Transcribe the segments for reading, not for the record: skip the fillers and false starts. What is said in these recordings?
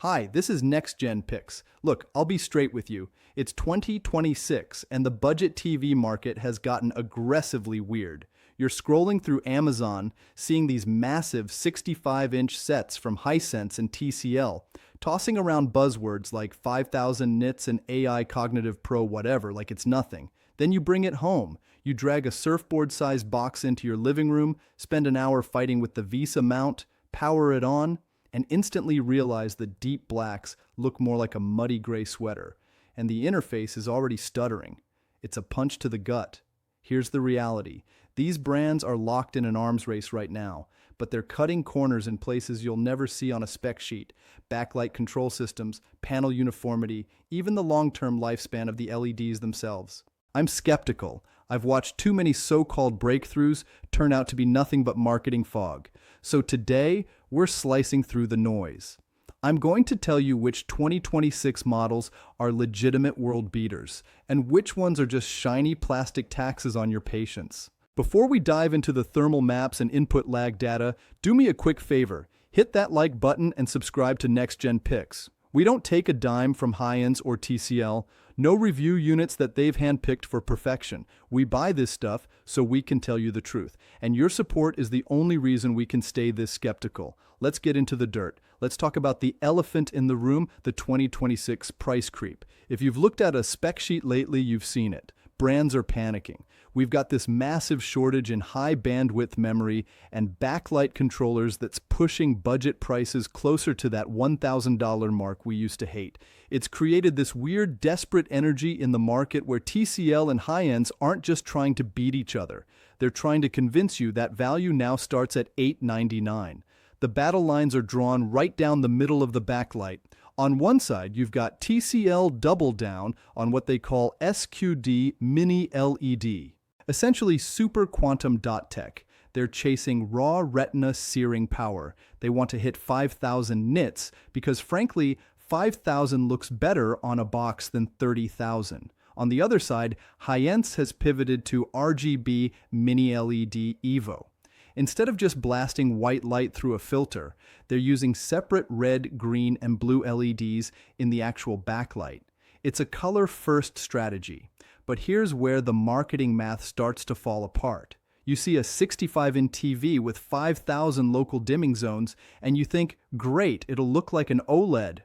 Hi, this is NextGen Picks. Look, I'll be straight with you. It's 2026, and the budget TV market has gotten aggressively weird. You're scrolling through Amazon, seeing these massive 65-inch sets from Hisense and TCL, tossing around buzzwords like 5,000 nits and AI Cognitive Pro whatever like it's nothing. Then you bring it home. You drag a surfboard-sized box into your living room, spend an hour fighting with the Visa mount, power it on, and instantly realize the deep blacks look more like a muddy gray sweater, and the interface is already stuttering. It's a punch to the gut. Here's the reality. These brands are locked in an arms race right now, but they're cutting corners in places you'll never see on a spec sheet. Backlight control systems, panel uniformity, even the long-term lifespan of the LEDs themselves. I'm skeptical. I've watched too many so-called breakthroughs turn out to be nothing but marketing fog. So today, we're slicing through the noise. I'm going to tell you which 2026 models are legitimate world beaters, and which ones are just shiny plastic taxes on your patience. Before we dive into the thermal maps and input lag data, do me a quick favor. Hit that like button and subscribe to NextGen Picks. We don't take a dime from Hisense or TCL, no review units that they've handpicked for perfection. We buy this stuff so we can tell you the truth, and your support is the only reason we can stay this skeptical. Let's get into the dirt. Let's talk about the elephant in the room, the 2026 price creep. If you've looked at a spec sheet lately, you've seen it. Brands are panicking. We've got this massive shortage in high bandwidth memory and backlight controllers that's pushing budget prices closer to that $1,000 mark we used to hate. It's created this weird, desperate energy in the market where TCL and Hisense aren't just trying to beat each other. They're trying to convince you that value now starts at $899. The battle lines are drawn right down the middle of the backlight. On one side, you've got TCL double down on what they call SQD Mini LED, essentially super quantum dot tech. They're chasing raw retina searing power. They want to hit 5,000 nits because, frankly, 5,000 looks better on a box than 30,000. On the other side, Hisense has pivoted to RGB Mini LED Evo. Instead of just blasting white light through a filter, they're using separate red, green, and blue LEDs in the actual backlight. It's a color-first strategy, but here's where the marketing math starts to fall apart. You see a 65-inch TV with 5,000 local dimming zones, and you think, great, it'll look like an OLED.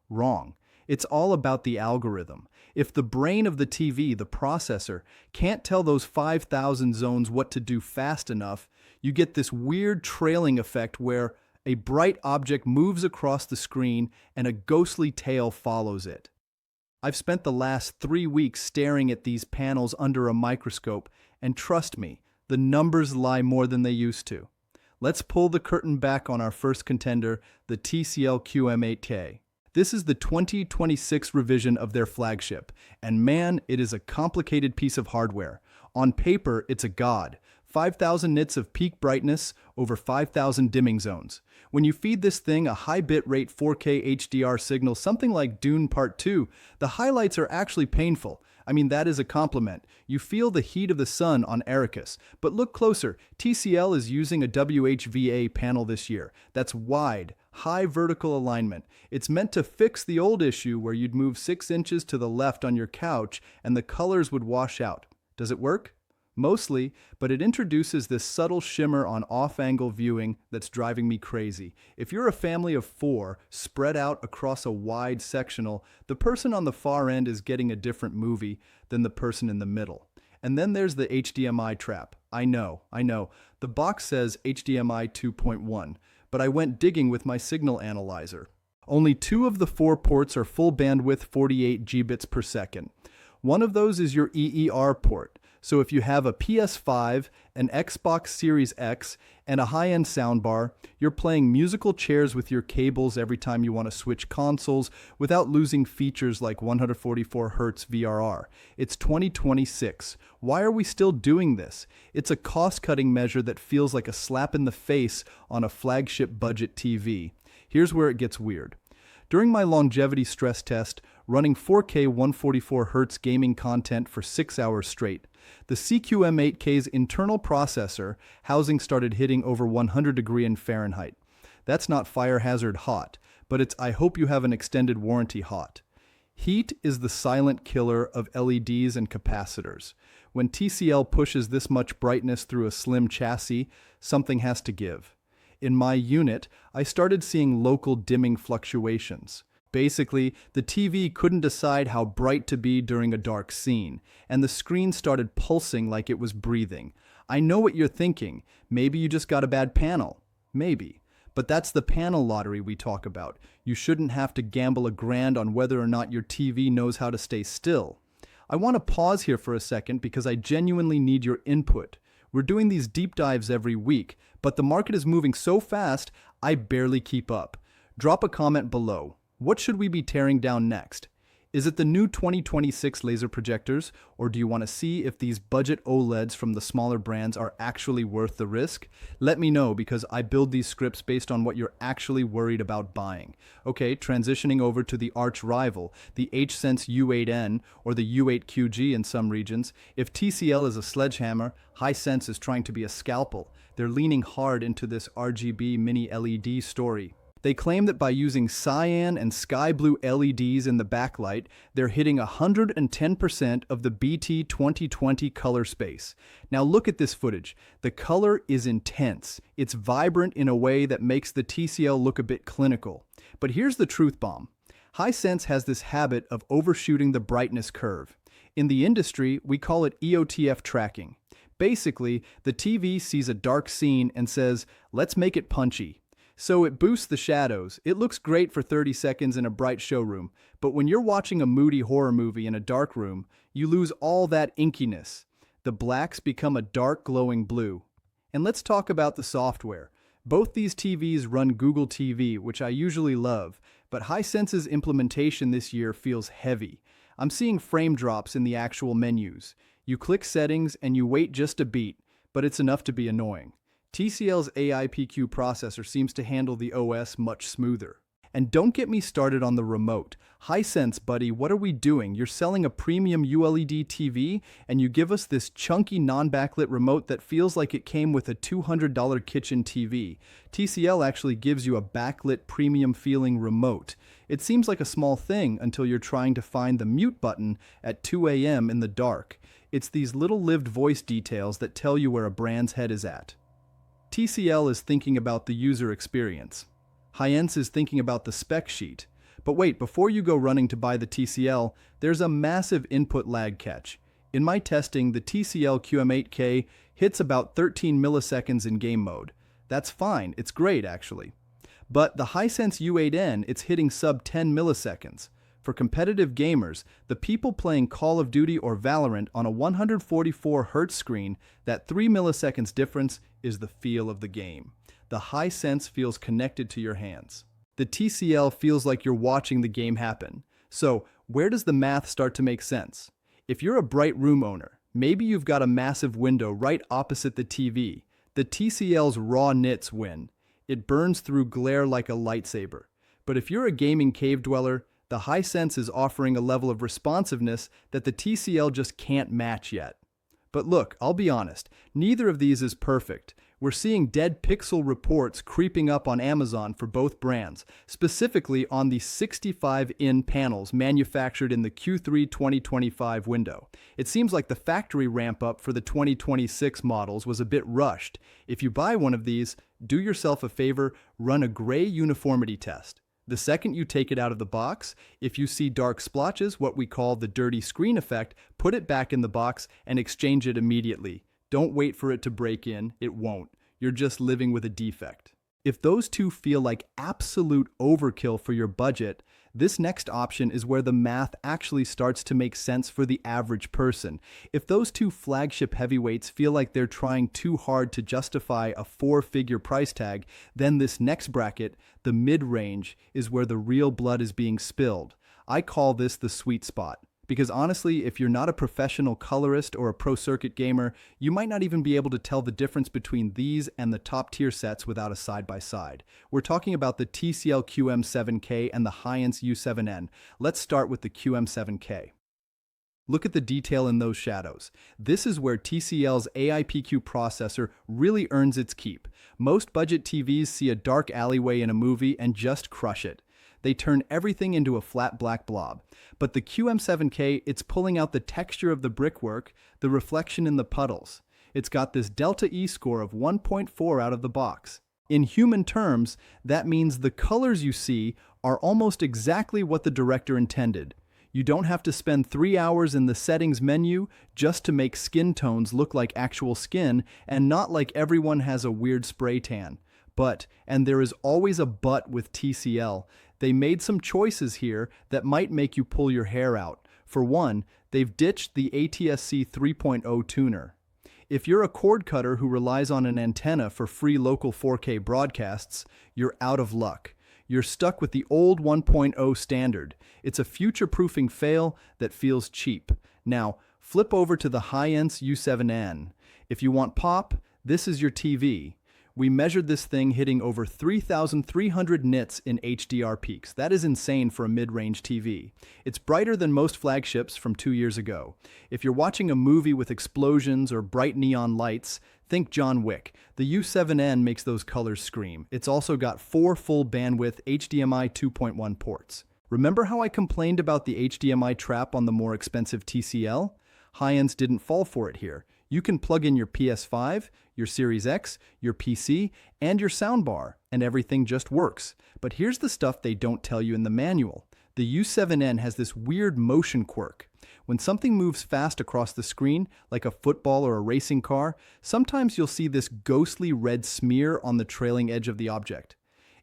Wrong. It's all about the algorithm. If the brain of the TV, the processor, can't tell those 5,000 zones what to do fast enough, you get this weird trailing effect where a bright object moves across the screen and a ghostly tail follows it. I've spent the last 3 weeks staring at these panels under a microscope, and trust me, the numbers lie more than they used to. Let's pull the curtain back on our first contender, the TCL QM8K. This is the 2026 revision of their flagship, and man, it is a complicated piece of hardware. On paper, it's a god. 5,000 nits of peak brightness, over 5,000 dimming zones. When you feed this thing a high bitrate 4K HDR signal, something like Dune Part 2, the highlights are actually painful. I mean, that is a compliment. You feel the heat of the sun on Ericus. But look closer. TCL is using a WHVA panel this year. That's wide, high vertical alignment. It's meant to fix the old issue where you'd move 6 inches to the left on your couch and the colors would wash out. Does it work? Mostly, but it introduces this subtle shimmer on off-angle viewing that's driving me crazy. If you're a family of 4 spread out across a wide sectional, the person on the far end is getting a different movie than the person in the middle. And then there's the HDMI trap. I know. The box says HDMI 2.1, but I went digging with my signal analyzer. Only 2 of the 4 ports are full bandwidth 48 Gbps per second. One of those is your EER port. So if you have a PS5, an Xbox Series X, and a high-end soundbar, you're playing musical chairs with your cables every time you want to switch consoles without losing features like 144Hz VRR. It's 2026. Why are we still doing this? It's a cost-cutting measure that feels like a slap in the face on a flagship budget TV. Here's where it gets weird. During my longevity stress test, running 4K 144Hz gaming content for 6 hours straight, the CQM8K's internal processor housing started hitting over 100 degrees in Fahrenheit. That's not fire hazard hot, but it's I hope you have an extended warranty hot. Heat is the silent killer of LEDs and capacitors. When TCL pushes this much brightness through a slim chassis, something has to give. In my unit, I started seeing local dimming fluctuations. Basically, the TV couldn't decide how bright to be during a dark scene, and the screen started pulsing like it was breathing. I know what you're thinking. Maybe you just got a bad panel. Maybe. But that's the panel lottery we talk about. You shouldn't have to gamble $1,000 on whether or not your TV knows how to stay still. I want to pause here for a second because I genuinely need your input. We're doing these deep dives every week, but the market is moving so fast, I barely keep up. Drop a comment below. What should we be tearing down next? Is it the new 2026 laser projectors, or do you want to see if these budget OLEDs from the smaller brands are actually worth the risk? Let me know because I build these scripts based on what you're actually worried about buying. Okay, transitioning over to the arch rival, the Hisense U8N or the U8QG in some regions. If TCL is a sledgehammer, Hisense is trying to be a scalpel. They're leaning hard into this RGB mini LED story. They claim that by using cyan and sky blue LEDs in the backlight, they're hitting 110% of the BT 2020 color space. Now look at this footage. The color is intense. It's vibrant in a way that makes the TCL look a bit clinical. But here's the truth bomb. Hisense has this habit of overshooting the brightness curve. In the industry, we call it EOTF tracking. Basically, the TV sees a dark scene and says, let's make it punchy. So it boosts the shadows. It looks great for 30 seconds in a bright showroom, but when you're watching a moody horror movie in a dark room, you lose all that inkiness. The blacks become a dark glowing blue. And let's talk about the software. Both these TVs run Google TV, which I usually love, but Hisense's implementation this year feels heavy. I'm seeing frame drops in the actual menus. You click settings and you wait just a beat, but it's enough to be annoying. TCL's AIPQ processor seems to handle the OS much smoother. And don't get me started on the remote. Hisense, buddy, what are we doing? You're selling a premium ULED TV and you give us this chunky non-backlit remote that feels like it came with a $200 kitchen TV. TCL actually gives you a backlit premium feeling remote. It seems like a small thing until you're trying to find the mute button at 2 a.m. in the dark. It's these little lived voice details that tell you where a brand's head is at. TCL is thinking about the user experience. Hisense is thinking about the spec sheet. But wait, before you go running to buy the TCL, there's a massive input lag catch. In my testing, the TCL QM8K hits about 13 milliseconds in game mode. That's fine, it's great actually. But the Hisense U8N, it's hitting sub 10 milliseconds. For competitive gamers, the people playing Call of Duty or Valorant on a 144Hz screen, that 3 milliseconds difference is the feel of the game. The Hisense feels connected to your hands. The TCL feels like you're watching the game happen. So, where does the math start to make sense? If you're a bright room owner, maybe you've got a massive window right opposite the TV. The TCL's raw nits win. It burns through glare like a lightsaber. But if you're a gaming cave dweller, the Hisense is offering a level of responsiveness that the TCL just can't match yet. But look, I'll be honest, neither of these is perfect. We're seeing dead pixel reports creeping up on Amazon for both brands, specifically on the 65-in panels manufactured in the Q3 2025 window. It seems like the factory ramp-up for the 2026 models was a bit rushed. If you buy one of these, do yourself a favor, run a gray uniformity test. The second you take it out of the box, if you see dark splotches, what we call the dirty screen effect, put it back in the box and exchange it immediately. Don't wait for it to break in, it won't. You're just living with a defect. If those two feel like absolute overkill for your budget, this next option is where the math actually starts to make sense for the average person. If those two flagship heavyweights feel like they're trying too hard to justify a 4-figure price tag, then this next bracket, the mid-range, is where the real blood is being spilled. I call this the sweet spot. Because honestly, if you're not a professional colorist or a pro-circuit gamer, you might not even be able to tell the difference between these and the top-tier sets without a side-by-side. We're talking about the TCL QM7K and the Hisense U8N. Let's start with the QM7K. Look at the detail in those shadows. This is where TCL's AIPQ processor really earns its keep. Most budget TVs see a dark alleyway in a movie and just crush it. They turn everything into a flat black blob. But the QM7K, it's pulling out the texture of the brickwork, the reflection in the puddles. It's got this Delta E score of 1.4 out of the box. In human terms, that means the colors you see are almost exactly what the director intended. You don't have to spend 3 hours in the settings menu just to make skin tones look like actual skin and not like everyone has a weird spray tan. But, and there is always a but with TCL, they made some choices here that might make you pull your hair out. For one, they've ditched the ATSC 3.0 tuner. If you're a cord cutter who relies on an antenna for free local 4K broadcasts, you're out of luck. You're stuck with the old 1.0 standard. It's a future-proofing fail that feels cheap. Now, flip over to the Hisense U8N. If you want pop, this is your TV. We measured this thing hitting over 3,300 nits in HDR peaks. That is insane for a mid-range TV. It's brighter than most flagships from 2 years ago. If you're watching a movie with explosions or bright neon lights, think John Wick. The U8N makes those colors scream. It's also got 4 full bandwidth HDMI 2.1 ports. Remember how I complained about the HDMI trap on the more expensive TCL? Hisense didn't fall for it here. You can plug in your PS5, your Series X, your PC, and your soundbar, and everything just works. But here's the stuff they don't tell you in the manual. The U8N has this weird motion quirk. When something moves fast across the screen, like a football or a racing car, sometimes you'll see this ghostly red smear on the trailing edge of the object.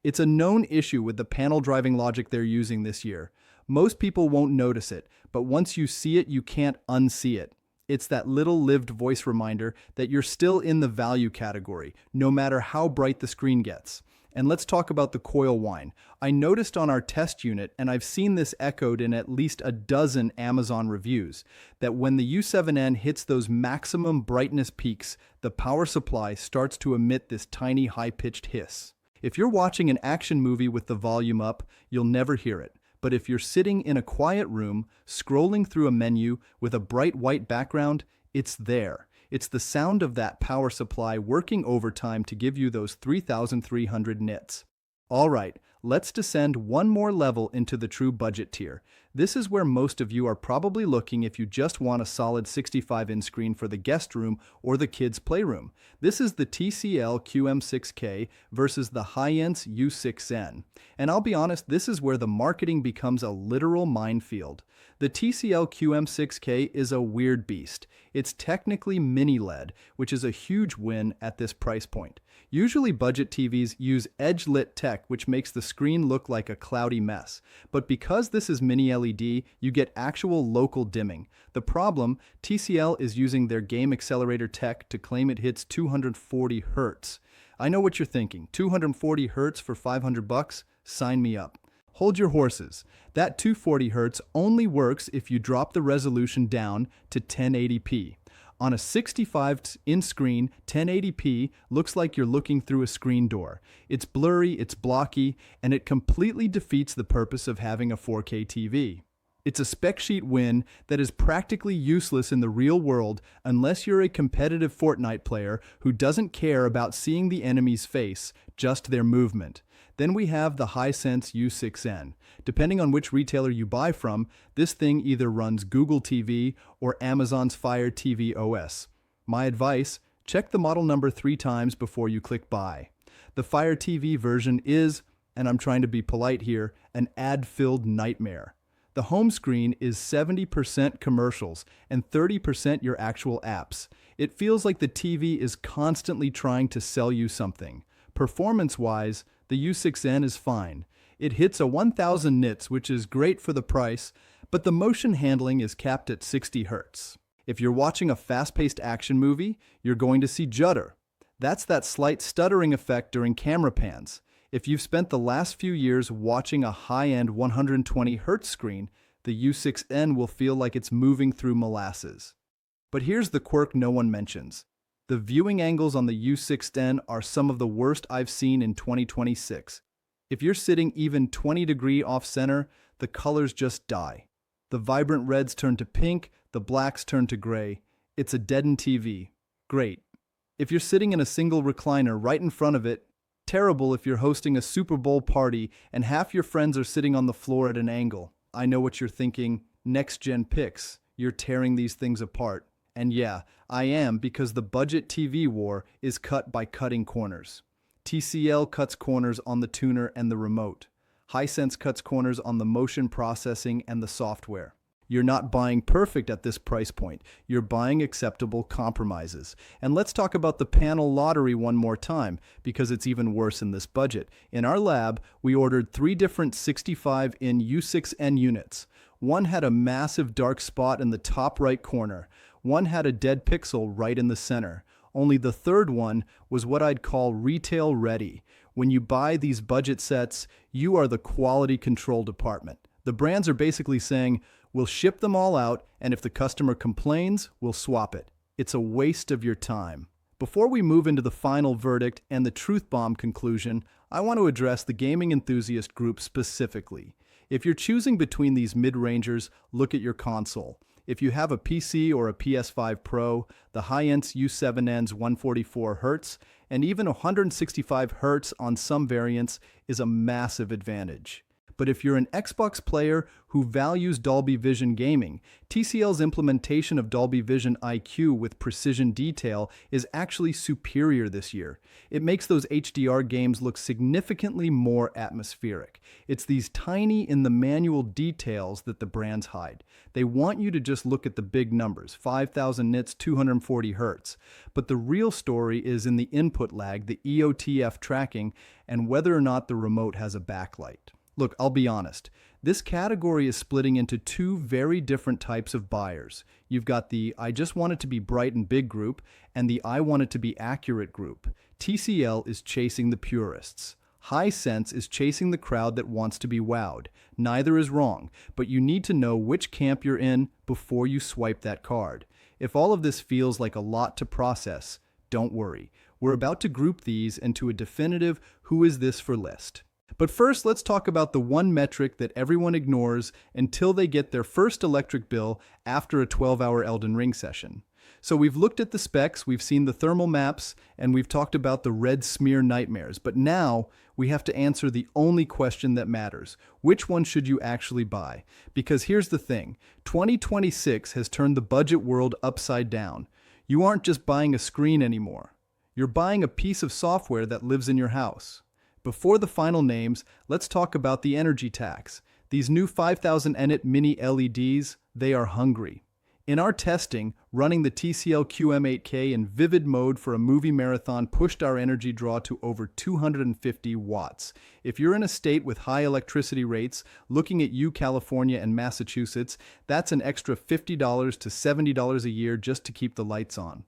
It's a known issue with the panel driving logic they're using this year. Most people won't notice it, but once you see it, you can't unsee it. It's that little lived voice reminder that you're still in the value category, no matter how bright the screen gets. And let's talk about the coil whine. I noticed on our test unit, and I've seen this echoed in at least a dozen Amazon reviews, that when the U8N hits those maximum brightness peaks, the power supply starts to emit this tiny high-pitched hiss. If you're watching an action movie with the volume up, you'll never hear it. But if you're sitting in a quiet room, scrolling through a menu with a bright white background, it's there. It's the sound of that power supply working overtime to give you those 3,300 nits. All right, let's descend one more level into the true budget tier. This is where most of you are probably looking if you just want a solid 65-inch screen for the guest room or the kids' playroom. This is the TCL QM6K versus the Hisense U8N. And I'll be honest, this is where the marketing becomes a literal minefield. The TCL QM6K is a weird beast. It's technically mini-LED, which is a huge win at this price point. Usually budget TVs use edge-lit tech, which makes the screen look like a cloudy mess. But because this is mini-LED, you get actual local dimming. The problem, TCL is using their game accelerator tech to claim it hits 240 Hz. I know what you're thinking, 240 Hz for $500? Sign me up. Hold your horses. That 240 Hz only works if you drop the resolution down to 1080p. On a 65-inch screen, 1080p looks like you're looking through a screen door. It's blurry, it's blocky, and it completely defeats the purpose of having a 4K TV. It's a spec sheet win that is practically useless in the real world unless you're a competitive Fortnite player who doesn't care about seeing the enemy's face, just their movement. Then we have the Hisense U8N. Depending on which retailer you buy from, this thing either runs Google TV or Amazon's Fire TV OS. My advice, check the model number 3 times before you click buy. The Fire TV version is, and I'm trying to be polite here, an ad-filled nightmare. The home screen is 70% commercials and 30% your actual apps. It feels like the TV is constantly trying to sell you something. Performance-wise, the U8N is fine. It hits a 1000 nits, which is great for the price, but the motion handling is capped at 60 Hz. If you're watching a fast-paced action movie, you're going to see judder. That's that slight stuttering effect during camera pans. If you've spent the last few years watching a high-end 120 Hz screen, the U8N will feel like it's moving through molasses. But here's the quirk no one mentions. The viewing angles on the U8N are some of the worst I've seen in 2026. If you're sitting even 20 degrees off center, the colors just die. The vibrant reds turn to pink, the blacks turn to gray. It's a deadened TV. Great. If you're sitting in a single recliner right in front of it, Terrible if you're hosting a Super Bowl party and half your friends are sitting on the floor at an angle. I know what you're thinking. NextGen picks. You're tearing these things apart. And yeah, I am, because the budget TV war is cut by cutting corners. TCL cuts corners on the tuner and the remote. Hisense cuts corners on the motion processing and the software. You're not buying perfect at this price point. You're buying acceptable compromises. And let's talk about the panel lottery one more time, because it's even worse in this budget. In our lab, we ordered 3 different 65-in U8N units. One had a massive dark spot in the top right corner. One had a dead pixel right in the center. Only the third one was what I'd call retail ready. When you buy these budget sets, you are the quality control department. The brands are basically saying, we'll ship them all out, and if the customer complains, we'll swap it. It's a waste of your time. Before we move into the final verdict and the truth bomb conclusion, I want to address the gaming enthusiast group specifically. If you're choosing between these mid-rangers, look at your console. If you have a PC or a PS5 Pro, the Hisense U8N's 144Hz and even 165Hz on some variants is a massive advantage. But if you're an Xbox player who values Dolby Vision gaming, TCL's implementation of Dolby Vision IQ with precision detail is actually superior this year. It makes those HDR games look significantly more atmospheric. It's these tiny in the manual details that the brands hide. They want you to just look at the big numbers, 5,000 nits, 240 Hz. But the real story is in the input lag, the EOTF tracking, and whether or not the remote has a backlight. Look, I'll be honest. This category is splitting into 2 very different types of buyers. You've got the I just want it to be bright and big group and the I want it to be accurate group. TCL is chasing the purists. Hisense is chasing the crowd that wants to be wowed. Neither is wrong, but you need to know which camp you're in before you swipe that card. If all of this feels like a lot to process, don't worry. We're about to group these into a definitive who is this for list. But first, let's talk about the one metric that everyone ignores until they get their first electric bill after a 12-hour Elden Ring session. So we've looked at the specs, we've seen the thermal maps, and we've talked about the red smear nightmares. But now we have to answer the only question that matters. Which one should you actually buy? Because here's the thing, 2026 has turned the budget world upside down. You aren't just buying a screen anymore. You're buying a piece of software that lives in your house. Before the final names, let's talk about the energy tax. These new 5,000 nit mini LEDs, they are hungry. In our testing, running the TCL QM8K in vivid mode for a movie marathon pushed our energy draw to over 250 watts. If you're in a state with high electricity rates, looking at you, California and Massachusetts, that's an extra $50 to $70 a year just to keep the lights on.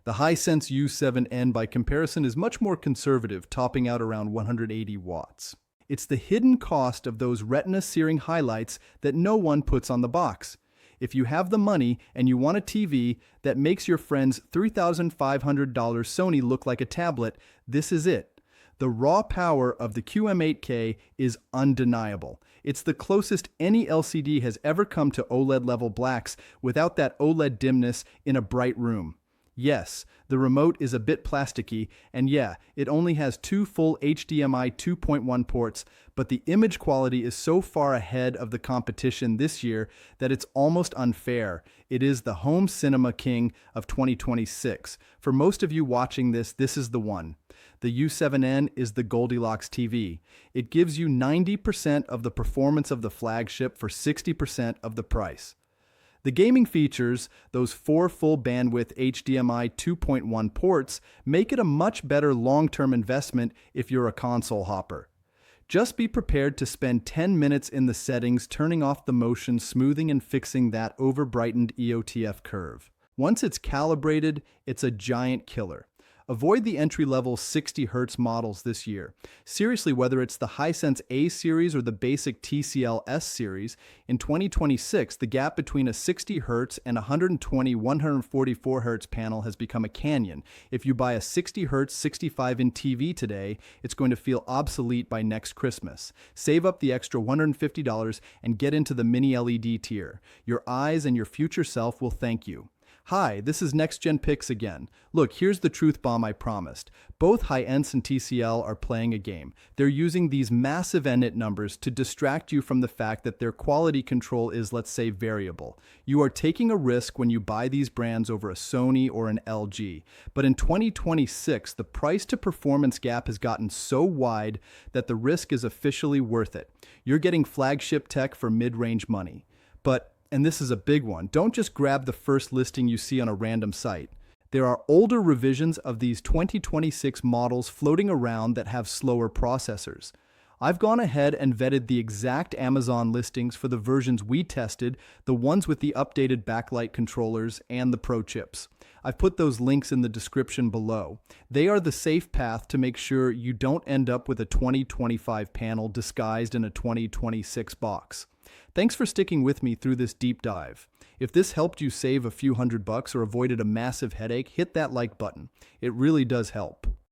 The Hisense U8N by comparison is much more conservative, topping out around 180 watts. It's the hidden cost of those retina-searing highlights that no one puts on the box. If you have the money and you want a TV that makes your friend's $3,500 Sony look like a tablet, this is it. The raw power of the QM8K is undeniable. It's the closest any LCD has ever come to OLED-level blacks without that OLED dimness in a bright room. Yes, the remote is a bit plasticky, and yeah, it only has 2 full HDMI 2.1 ports, but the image quality is so far ahead of the competition this year that it's almost unfair. It is the home cinema king of 2026. For most of you watching this, this is the one. The U8N is the Goldilocks TV. It gives you 90% of the performance of the flagship for 60% of the price. The gaming features, those 4 full bandwidth HDMI 2.1 ports, make it a much better long-term investment if you're a console hopper. Just be prepared to spend 10 minutes in the settings turning off the motion, smoothing and fixing that over-brightened EOTF curve. Once it's calibrated, it's a giant killer. Avoid the entry-level 60 Hz models this year. Seriously, whether it's the Hisense A series or the basic TCL S series, in 2026, the gap between a 60 Hz and 120/144 Hz panel has become a canyon. If you buy a 60 Hz 65-inch TV today, it's going to feel obsolete by next Christmas. Save up the extra $150 and get into the mini LED tier. Your eyes and your future self will thank you. Hi, this is NextGen Picks again. Look, here's the truth bomb I promised. Both Hisense and TCL are playing a game. They're using these massive nit numbers to distract you from the fact that their quality control is, let's say, variable. You are taking a risk when you buy these brands over a Sony or an LG. But in 2026, the price to performance gap has gotten so wide that the risk is officially worth it. You're getting flagship tech for mid-range money. But and this is a big one, don't just grab the first listing you see on a random site. There are older revisions of these 2026 models floating around that have slower processors. I've gone ahead and vetted the exact Amazon listings for the versions we tested, the ones with the updated backlight controllers and the Pro chips. I've put those links in the description below. They are the safe path to make sure you don't end up with a 2025 panel disguised in a 2026 box. Thanks for sticking with me through this deep dive. If this helped you save a few $100 or avoided a massive headache, hit that like button. It really does help.